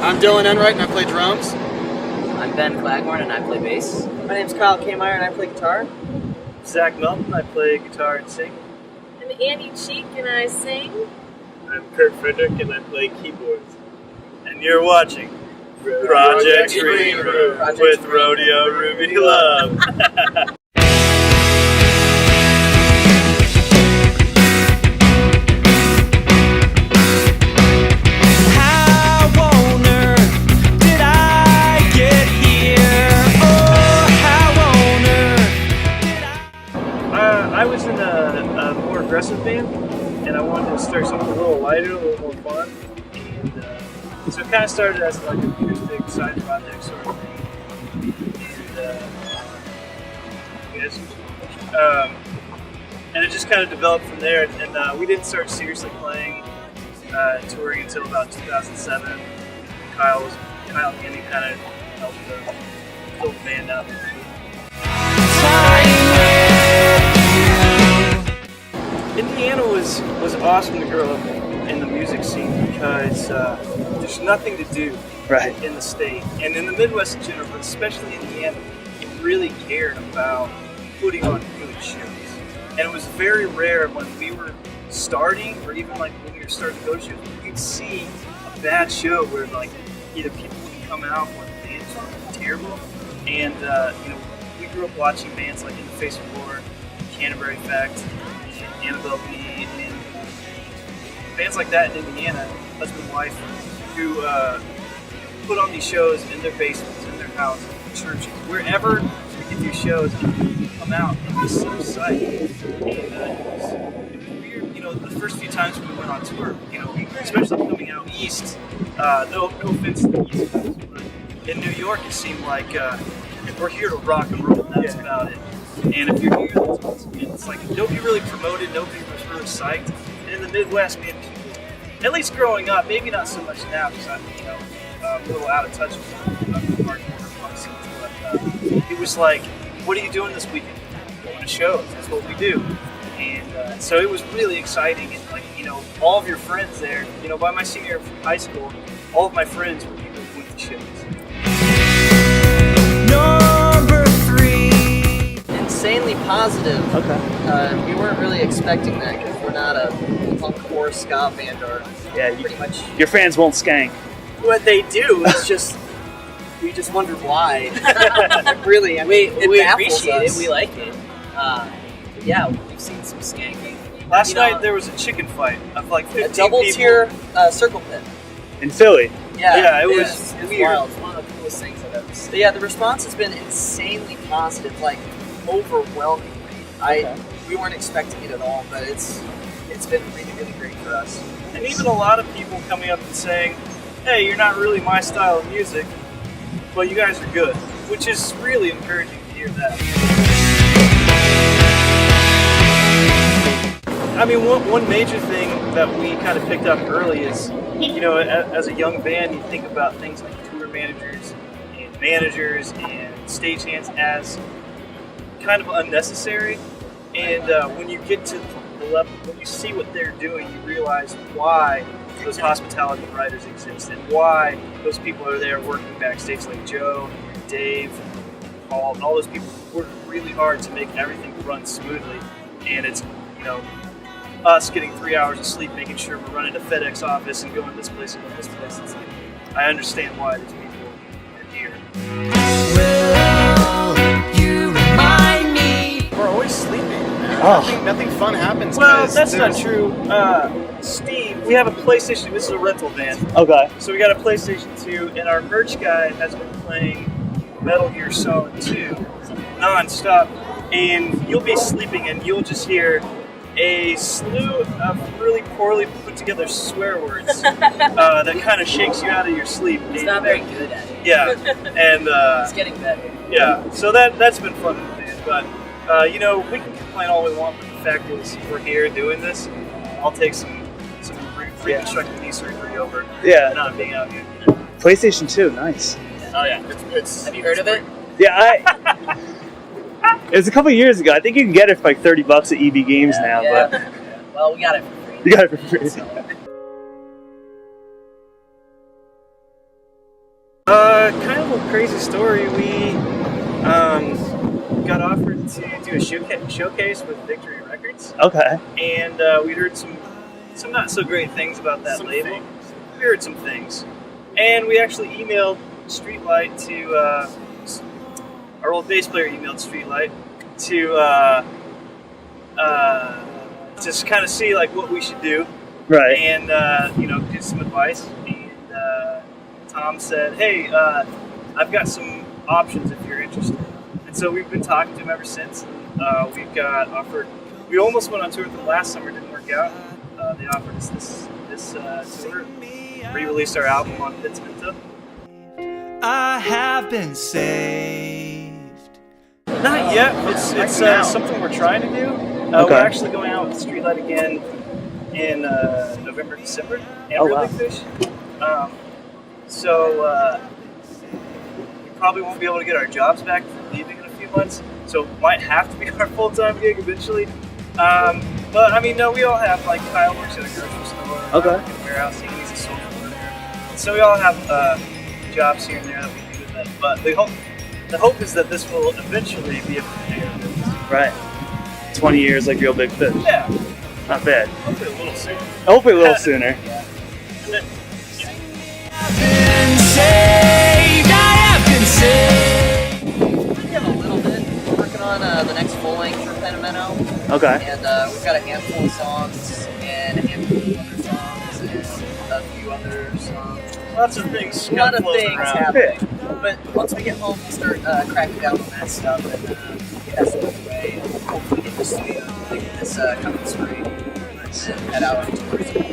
I'm Dylan Enright and I play drums. I'm Ben Claghorn and I play bass. My name's Kyle Kmeyer and I play guitar. Zach Melton, I play guitar and sing. I'm Annie Cheek and I sing. I'm Kurt Frederick and I play keyboards. And you're watching Project Greenroom with Rodeo Ruby Love. I was in a more aggressive band, and I wanted to start something a little lighter, a little more fun. And so it kind of started as like an acoustic side project sort of thing. And it just kind of developed from there. And we didn't start seriously playing, touring until about 2007. Kyle and Andy kind of helped build the band out. Indiana was awesome to grow up in the music scene because there's nothing to do in the state. And in the Midwest in general, but especially Indiana, you really cared about putting on good shows. And it was very rare when we were starting, or even like when we were starting to go to shows, you'd see a bad show where like either people wouldn't come out or the bands were terrible. And we grew up watching bands like In the Face of War, Canterbury Effect, Annabelle B, and bands like that in Indiana, husband and wife, who put on these shows in their basements, in their houses, churches, wherever we could do shows, and you come out and just see the sight. And it was weird, the first few times we went on tour, especially coming out east, no offense to the East Coast, but in New York it seemed like we're here to rock and roll, that's about it. And if you're here, it's like nobody really promoted, nobody was really psyched. And in the Midwest, man, people, at least growing up, maybe not so much now because I'm, a little out of touch with the hardcore punk scene. But it was like, what are you doing this weekend? Going to shows. That's what we do. And so it was really exciting. And like, all of your friends there, by my senior year of high school, all of my friends were people who went to shows. Insanely positive. Okay. We weren't really expecting that because we're not a punk or ska band, or pretty much. Your fans won't skank. What they do is just, we just wonder why. Really, we baffles appreciate us. it. We like it. Yeah, we've seen some skanking. Last night there was a chicken fight of like 15 a double people. tier circle pit. In Philly. Yeah, it was weird. Wild. It's one of the coolest things I've ever seen. But yeah, the response has been insanely positive, like overwhelmingly. We weren't expecting it at all, but it's been really, really great for us. And even a lot of people coming up and saying, hey, you're not really my style of music, but you guys are good, which is really encouraging to hear that. I mean, one major thing that we kind of picked up early is, as a young band, you think about things like tour managers and stagehands as kind of unnecessary. And when you get to the level, when you see what they're doing, you realize why those hospitality writers exist and why those people are there working backstage, like Joe, Dave, Paul, and all those people work really hard to make everything run smoothly. And it's, us getting 3 hours of sleep, making sure we're running to FedEx office and going this place and going this place. It's like, I understand why these people are here. We're always sleeping. Oh. Nothing fun happens. Well, that's not true. Steve, we have a PlayStation. This is a rental van. Okay. So we got a PlayStation 2, and our merch guy has been playing Metal Gear Solid 2 non-stop. And you'll be sleeping, and you'll just hear a slew of really poorly put together swear words that kind of shakes you out of your sleep. He's not very good at it. Yeah, and He's getting better. yeah, so that's been fun with it. But we can complain all we want, but the fact is we're here doing this. I'll take some reconstructive knee surgery over not being out here. PlayStation 2, nice. Oh yeah, it's Have you heard of it? Yeah, It was a couple years ago. I think you can get it for like $30 at EB Games now, but Well, we got it for free. you got it for free. So, Kind of a crazy story. We got offered to do a showcase with Victory Records, Okay. and we heard some not so great things about that label. We heard some things, and we actually emailed Streetlight to our old bass player emailed Streetlight to just kind of see like what we should do, Right. and get some advice. And Tom said, "Hey, I've got some options if you're interested." And so we've been talking to him ever since. We've got offered. We almost went on tour with them last summer, didn't work out. They offered us this tour. Re-released our album on Pittsmento. I have been saved. Not yet. It's something we're trying to do. Okay. We're actually going out with Streetlight again in November, December, and Real Big Fish. So we probably won't be able to get our jobs back from leaving in a few months. So it might have to be our full-time gig eventually. But I mean, no, we all have, like, Kyle works at a grocery store. Okay. In a warehouse, he's a social worker. So we all have jobs here and there that we do with it. But the hope is that this will eventually be a bigger business. Right. 20 years like Real Big Fish. Yeah, Not bad. hopefully a little soon. Hopefully a little sooner. And then, Been saved. I have been saved. We have a little bit working on the next full length for Pentimento, Okay. and we've got a handful of songs and a handful of other songs and a few other songs. lots of things. A lot of floating things around. happening. But once we get home, we'll start cracking down on that stuff and get that stuff away. And hopefully get the studio, get this coming spring, and head out on tours.